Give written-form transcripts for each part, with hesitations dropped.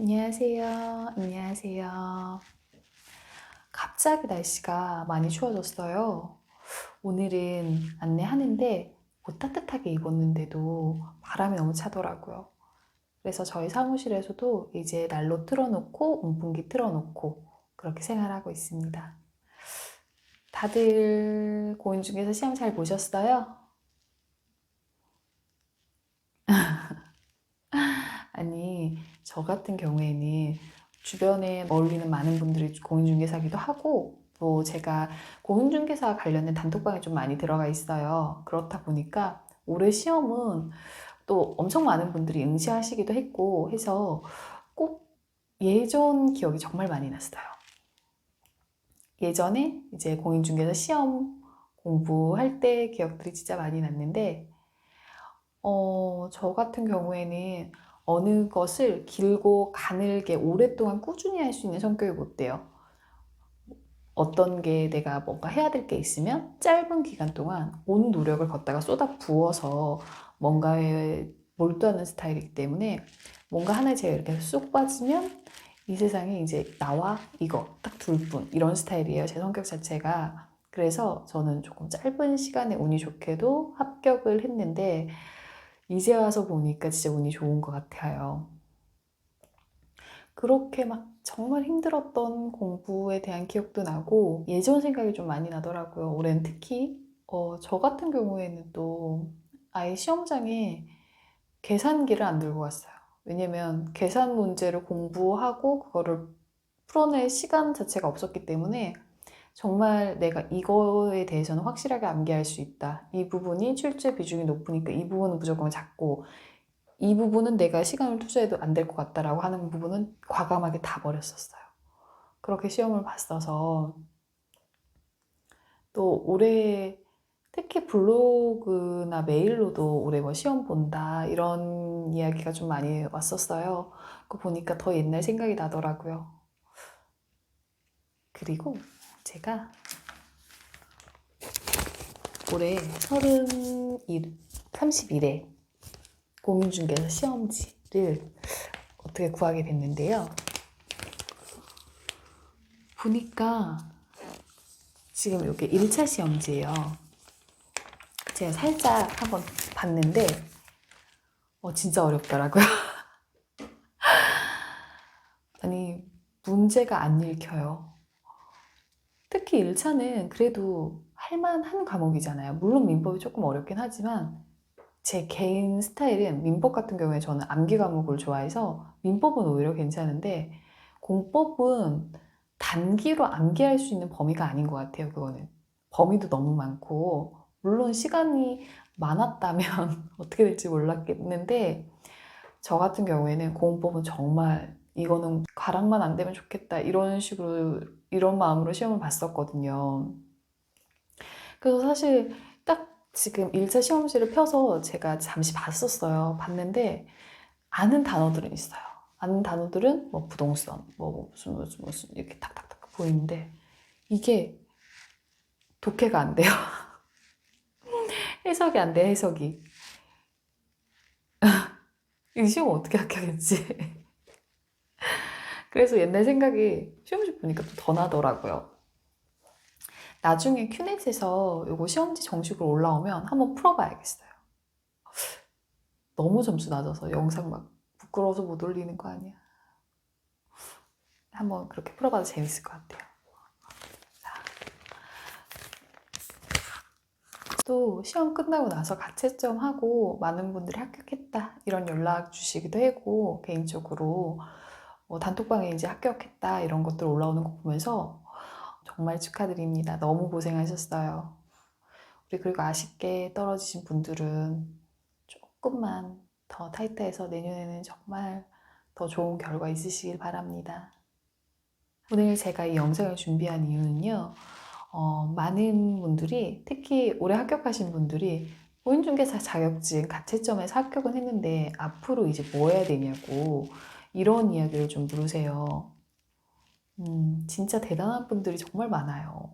안녕하세요. 안녕하세요. 갑자기 날씨가 많이 추워졌어요. 오늘은 안내하는데 옷 따뜻하게 입었는데도 바람이 너무 차더라고요. 그래서 저희 사무실에서도 이제 난로 틀어놓고 온풍기 틀어놓고 그렇게 생활하고 있습니다. 다들 공인중개사 시험 잘 보셨어요? 아니, 저 같은 경우에는 주변에 어울리는 많은 분들이 공인중개사기도 하고, 또 제가 공인중개사 관련된 단톡방에 좀 많이 들어가 있어요. 그렇다 보니까 올해 시험은 또 엄청 많은 분들이 응시하시기도 했고 해서 꼭 예전 기억이 정말 많이 났어요. 예전에 이제 공인중개사 시험 공부할 때 기억들이 진짜 많이 났는데, 저 같은 경우에는 어느 것을 길고 가늘게 오랫동안 꾸준히 할 수 있는 성격이 못 돼요. 어떤 게 내가 뭔가 해야 될 게 있으면 짧은 기간 동안 온 노력을 걷다가 쏟아 부어서 뭔가에 몰두하는 스타일이기 때문에 뭔가 하나에 제가 이렇게 쑥 빠지면 이 세상에 이제 나와 이거 딱 둘 뿐 이런 스타일이에요. 제 성격 자체가. 그래서 저는 조금 짧은 시간에 운이 좋게도 합격을 했는데 이제 와서 보니까 진짜 운이 좋은 것 같아요. 그렇게 막 정말 힘들었던 공부에 대한 기억도 나고 예전 생각이 좀 많이 나더라고요. 올해는 특히 저 같은 경우에는 또 아예 시험장에 계산기를 안 들고 갔어요. 왜냐면 계산 문제를 공부하고 그거를 풀어낼 시간 자체가 없었기 때문에 정말 내가 이거에 대해서는 확실하게 암기할 수 있다. 이 부분이 출제 비중이 높으니까 이 부분은 무조건 잡고 이 부분은 내가 시간을 투자해도 안 될 것 같다라고 하는 부분은 과감하게 다 버렸었어요. 그렇게 시험을 봤어서 또 올해 특히 블로그나 메일로도 올해 뭐 시험 본다 이런 이야기가 좀 많이 왔었어요. 그거 보니까 더 옛날 생각이 나더라고요. 그리고 제가 올해 31회 공인중개사 시험지를 어떻게 구하게 됐는데요. 보니까 지금 이게 1차 시험지예요. 제가 살짝 한번 봤는데 진짜 어렵더라고요. 아니 문제가 안 읽혀요. 특히 1차는 그래도 할만한 과목이잖아요. 물론 민법이 조금 어렵긴 하지만 제 개인 스타일은 민법 같은 경우에 저는 암기 과목을 좋아해서 민법은 오히려 괜찮은데 공법은 단기로 암기할 수 있는 범위가 아닌 것 같아요. 그거는 범위도 너무 많고 물론 시간이 많았다면 어떻게 될지 몰랐겠는데 저 같은 경우에는 공법은 정말 이거는 가락만 안 되면 좋겠다 이런 식으로 이런 마음으로 시험을 봤었거든요. 그래서 사실 딱 지금 1차 시험지를 펴서 제가 잠시 봤었어요. 봤는데 아는 단어들은 있어요. 아는 단어들은 뭐 부동산, 뭐 무슨 이렇게 탁탁탁 보이는데 이게 독해가 안 돼요. 해석이 안 돼, 해석이. 이 시험 어떻게 합격했지? 그래서 옛날 생각이 시험지 보니까 또 더 나더라고요. 나중에 큐넷에서 이거 시험지 정식으로 올라오면 한번 풀어봐야겠어요. 너무 점수 낮아서 영상 막 부끄러워서 못 올리는 거 아니야. 한번 그렇게 풀어봐도 재밌을 것 같아요. 또 시험 끝나고 나서 가채점하고 많은 분들이 합격했다 이런 연락 주시기도 하고 개인적으로 단톡방에 이제 합격했다 이런 것들 올라오는 거 보면서 정말 축하드립니다. 너무 고생하셨어요. 우리 그리고 아쉽게 떨어지신 분들은 조금만 더 타이트해서 내년에는 정말 더 좋은 결과 있으시길 바랍니다. 오늘 제가 이 영상을 준비한 이유는요. 많은 분들이 특히 올해 합격하신 분들이 공인중개사 자격증 가채점에서 합격은 했는데 앞으로 이제 뭐 해야 되냐고 이런 이야기를 좀 물으세요. 진짜 대단한 분들이 정말 많아요.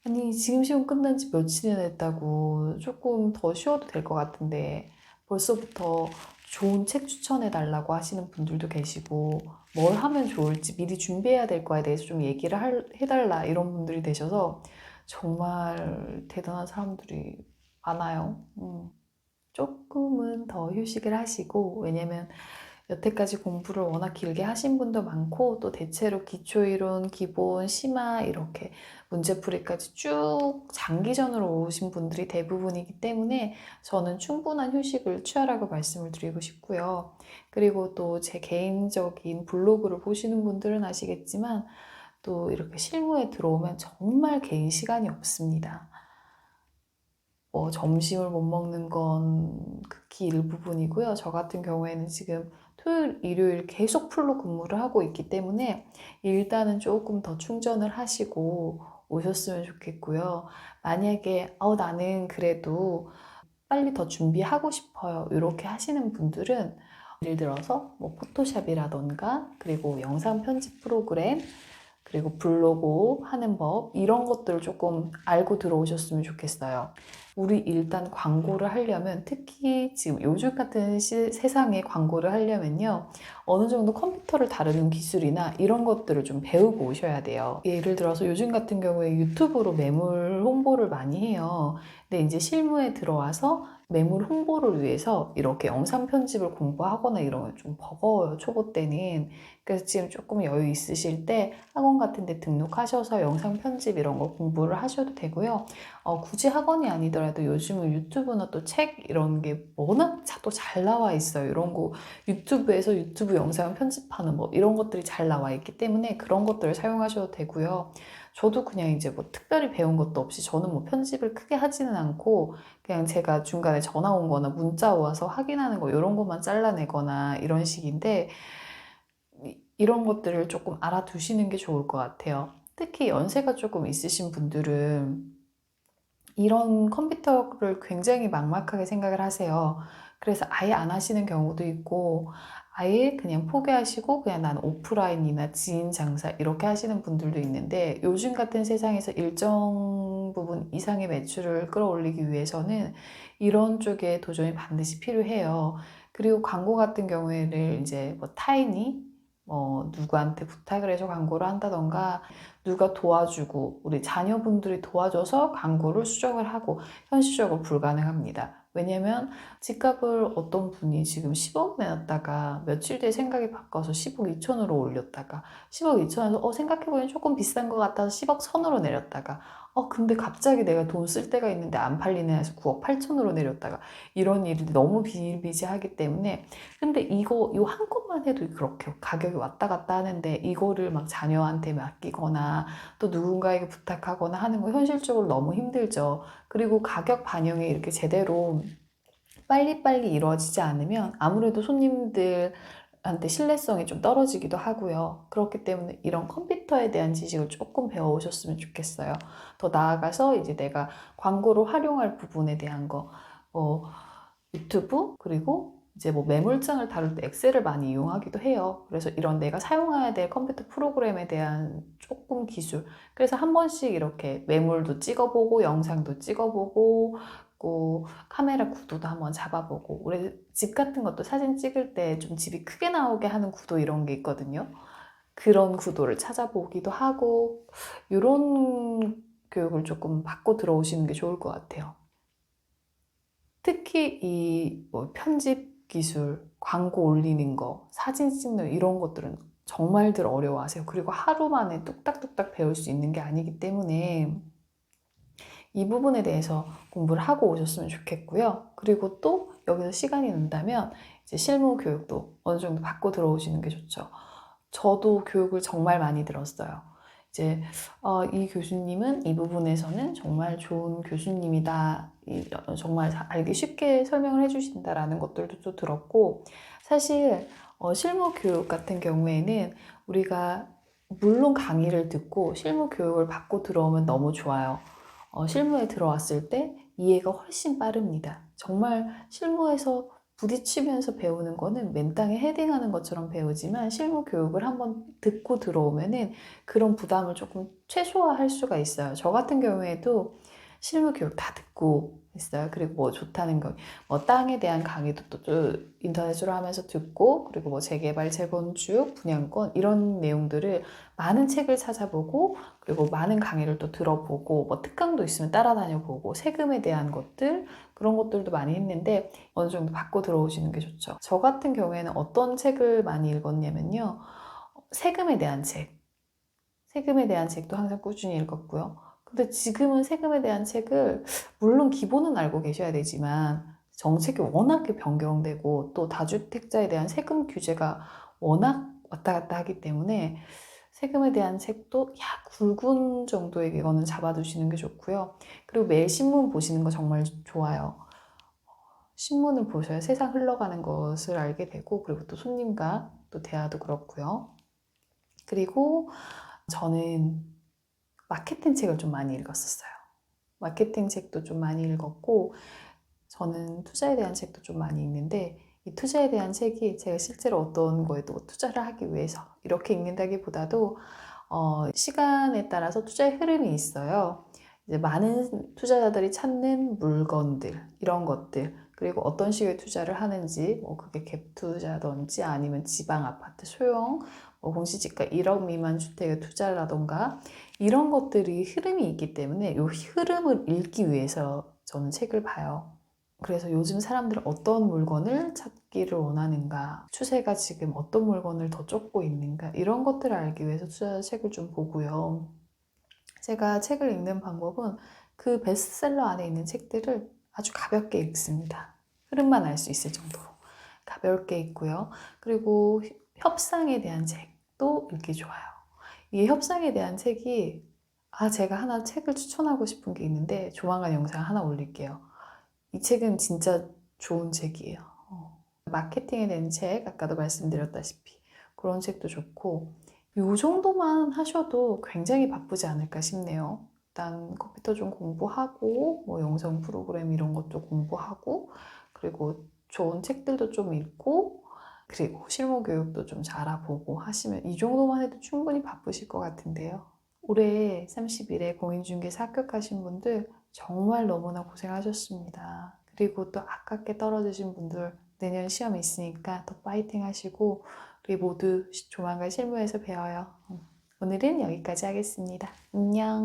아니 지금 시험 끝난 지 며칠이나 됐다고 조금 더 쉬어도 될 것 같은데 벌써부터 좋은 책 추천해 달라고 하시는 분들도 계시고 뭘 하면 좋을지 미리 준비해야 될 거에 대해서 좀 얘기를 해달라 이런 분들이 되셔서 정말 대단한 사람들이 많아요. 조금은 더 휴식을 하시고, 왜냐면 여태까지 공부를 워낙 길게 하신 분도 많고 또 대체로 기초이론, 기본, 심화 이렇게 문제풀이까지 쭉 장기전으로 오신 분들이 대부분이기 때문에 저는 충분한 휴식을 취하라고 말씀을 드리고 싶고요. 그리고 또 제 개인적인 블로그를 보시는 분들은 아시겠지만 또 이렇게 실무에 들어오면 정말 개인 시간이 없습니다. 점심을 못 먹는 건 극히 일부분이고요. 저 같은 경우에는 지금 토요일, 일요일 계속 풀로 근무를 하고 있기 때문에 일단은 조금 더 충전을 하시고 오셨으면 좋겠고요. 만약에 나는 그래도 빨리 더 준비하고 싶어요. 이렇게 하시는 분들은 예를 들어서 뭐 포토샵이라던가 그리고 영상 편집 프로그램 그리고 블로그 하는 법 이런 것들을 조금 알고 들어오셨으면 좋겠어요. 우리 일단 광고를 하려면 특히 지금 요즘 같은 세상에 광고를 하려면요. 어느 정도 컴퓨터를 다루는 기술이나 이런 것들을 좀 배우고 오셔야 돼요. 예를 들어서 요즘 같은 경우에 유튜브로 매물 홍보를 많이 해요. 근데 이제 실무에 들어와서 매물 홍보를 위해서 이렇게 영상 편집을 공부하거나 이러면 좀 버거워요, 초보 때는. 그래서 지금 조금 여유 있으실 때 학원 같은 데 등록하셔서 영상 편집 이런 거 공부를 하셔도 되고요. 굳이 학원이 아니더라도 요즘은 유튜브나 또 책 이런 게 워낙 또 잘 나와 있어요. 이런 거 유튜브에서 유튜브 영상 편집하는 법 이런 것들이 잘 나와 있기 때문에 그런 것들을 사용하셔도 되고요. 저도 그냥 이제 뭐 특별히 배운 것도 없이 저는 뭐 편집을 크게 하지는 않고 그냥 제가 중간에 전화 온 거나 문자 와서 확인하는 거 이런 것만 잘라내거나 이런 식인데 이런 것들을 조금 알아두시는 게 좋을 것 같아요. 특히 연세가 조금 있으신 분들은 이런 컴퓨터를 굉장히 막막하게 생각을 하세요. 그래서 아예 안 하시는 경우도 있고, 아예 그냥 포기하시고, 그냥 난 오프라인이나 지인 장사 이렇게 하시는 분들도 있는데, 요즘 같은 세상에서 일정 부분 이상의 매출을 끌어올리기 위해서는 이런 쪽에 도전이 반드시 필요해요. 그리고 광고 같은 경우에는 이제 뭐 타인이 누구한테 부탁을 해서 광고를 한다던가 누가 도와주고 우리 자녀분들이 도와줘서 광고를 수정을 하고 현실적으로 불가능합니다. 왜냐면 집값을 어떤 분이 지금 10억 내놨다가 며칠 뒤에 생각이 바꿔서 10억 2천으로 올렸다가 10억 2천에서 생각해보니 조금 비싼 것 같아서 10억 선으로 내렸다가 근데 갑자기 내가 돈 쓸 데가 있는데 안 팔리네 해서 9억 8천으로 내렸다가 이런 일이 너무 비일비재하기 때문에 근데 요 한 건만 해도 그렇게 가격이 왔다 갔다 하는데 이거를 막 자녀한테 맡기거나 또 누군가에게 부탁하거나 하는 거 현실적으로 너무 힘들죠. 그리고 가격 반영이 이렇게 제대로 빨리빨리 이루어지지 않으면 아무래도 손님들한테 신뢰성이 좀 떨어지기도 하고요. 그렇기 때문에 이런 컴퓨터에 대한 지식을 조금 배워오셨으면 좋겠어요. 더 나아가서 이제 내가 광고로 활용할 부분에 대한 거, 유튜브, 그리고 이제 뭐 매물장을 다룰 때 엑셀을 많이 이용하기도 해요. 그래서 이런 내가 사용해야 될 컴퓨터 프로그램에 대한 조금 기술. 그래서 한 번씩 이렇게 매물도 찍어보고, 영상도 찍어보고, 카메라 구도도 한번 잡아보고, 우리 집 같은 것도 사진 찍을 때 좀 집이 크게 나오게 하는 구도 이런 게 있거든요. 그런 구도를 찾아보기도 하고, 이런 교육을 조금 받고 들어오시는 게 좋을 것 같아요. 특히 뭐 편집 기술, 광고 올리는 거, 사진 찍는 이런 것들은 정말들 어려워하세요. 그리고 하루 만에 뚝딱뚝딱 배울 수 있는 게 아니기 때문에 이 부분에 대해서 공부를 하고 오셨으면 좋겠고요. 그리고 또 여기서 시간이 난다면 이제 실무 교육도 어느 정도 받고 들어오시는 게 좋죠. 저도 교육을 정말 많이 들었어요. 이제 이 교수님은 이 부분에서는 정말 좋은 교수님이다. 정말 알기 쉽게 설명을 해주신다라는 것들도 또 들었고 사실 실무 교육 같은 경우에는 우리가 물론 강의를 듣고 실무 교육을 받고 들어오면 너무 좋아요. 실무에 들어왔을 때 이해가 훨씬 빠릅니다. 정말 실무에서 부딪히면서 배우는 거는 맨땅에 헤딩하는 것처럼 배우지만 실무 교육을 한번 듣고 들어오면은 그런 부담을 조금 최소화할 수가 있어요. 저 같은 경우에도 실무 교육 다 듣고 있어요. 그리고 뭐 좋다는 거, 뭐 땅에 대한 강의도 또 인터넷으로 하면서 듣고, 그리고 뭐 재개발, 재건축, 분양권 이런 내용들을 많은 책을 찾아보고, 그리고 많은 강의를 또 들어보고, 뭐 특강도 있으면 따라다녀 보고, 세금에 대한 것들 그런 것들도 많이 했는데 어느 정도 받고 들어오시는 게 좋죠. 저 같은 경우에는 어떤 책을 많이 읽었냐면요, 세금에 대한 책. 세금에 대한 책도 항상 꾸준히 읽었고요. 근데 지금은 세금에 대한 책을 물론 기본은 알고 계셔야 되지만 정책이 워낙에 변경되고 또 다주택자에 대한 세금 규제가 워낙 왔다 갔다 하기 때문에 세금에 대한 책도 약 굵은 정도의 이거는 잡아두시는 게 좋고요. 그리고 매일 신문 보시는 거 정말 좋아요. 신문을 보셔야 세상 흘러가는 것을 알게 되고, 그리고 또 손님과 또 대화도 그렇고요. 그리고 저는 마케팅 책을 좀 많이 읽었었어요. 마케팅 책도 좀 많이 읽었고, 저는 투자에 대한 책도 좀 많이 읽는데, 이 투자에 대한 책이 제가 실제로 어떤 거에도 투자를 하기 위해서 이렇게 읽는다기보다도 시간에 따라서 투자의 흐름이 있어요. 이제 많은 투자자들이 찾는 물건들, 이런 것들, 그리고 어떤 식의 투자를 하는지, 뭐 그게 갭 투자든지 아니면 지방 아파트 소형, 뭐 공시지가 1억 미만 주택에 투자라던가 이런 것들이 흐름이 있기 때문에 이 흐름을 읽기 위해서 저는 책을 봐요. 그래서 요즘 사람들은 어떤 물건을 찾기를 원하는가, 추세가 지금 어떤 물건을 더 쫓고 있는가, 이런 것들을 알기 위해서 투자 책을 좀 보고요. 제가 책을 읽는 방법은 그 베스트셀러 안에 있는 책들을 아주 가볍게 읽습니다. 흐름만 알 수 있을 정도로 가볍게 읽고요. 그리고 협상에 대한 책도 읽기 좋아요. 이 협상에 대한 책이, 제가 하나 책을 추천하고 싶은 게 있는데 조만간 영상 하나 올릴게요. 이 책은 진짜 좋은 책이에요. 마케팅에 대한 책, 아까도 말씀드렸다시피 그런 책도 좋고, 요 정도만 하셔도 굉장히 바쁘지 않을까 싶네요. 일단 컴퓨터 좀 공부하고, 뭐 영상 프로그램 이런 것도 공부하고, 그리고 좋은 책들도 좀 읽고, 그리고 실무 교육도 좀 알아보고 하시면 이 정도만 해도 충분히 바쁘실 것 같은데요. 올해 30일에 공인중개사 합격하신 분들 정말 너무나 고생하셨습니다. 그리고 또 아깝게 떨어지신 분들 내년 시험이 있으니까 더 파이팅 하시고 우리 모두 조만간 실무에서 배워요. 오늘은 여기까지 하겠습니다. 안녕.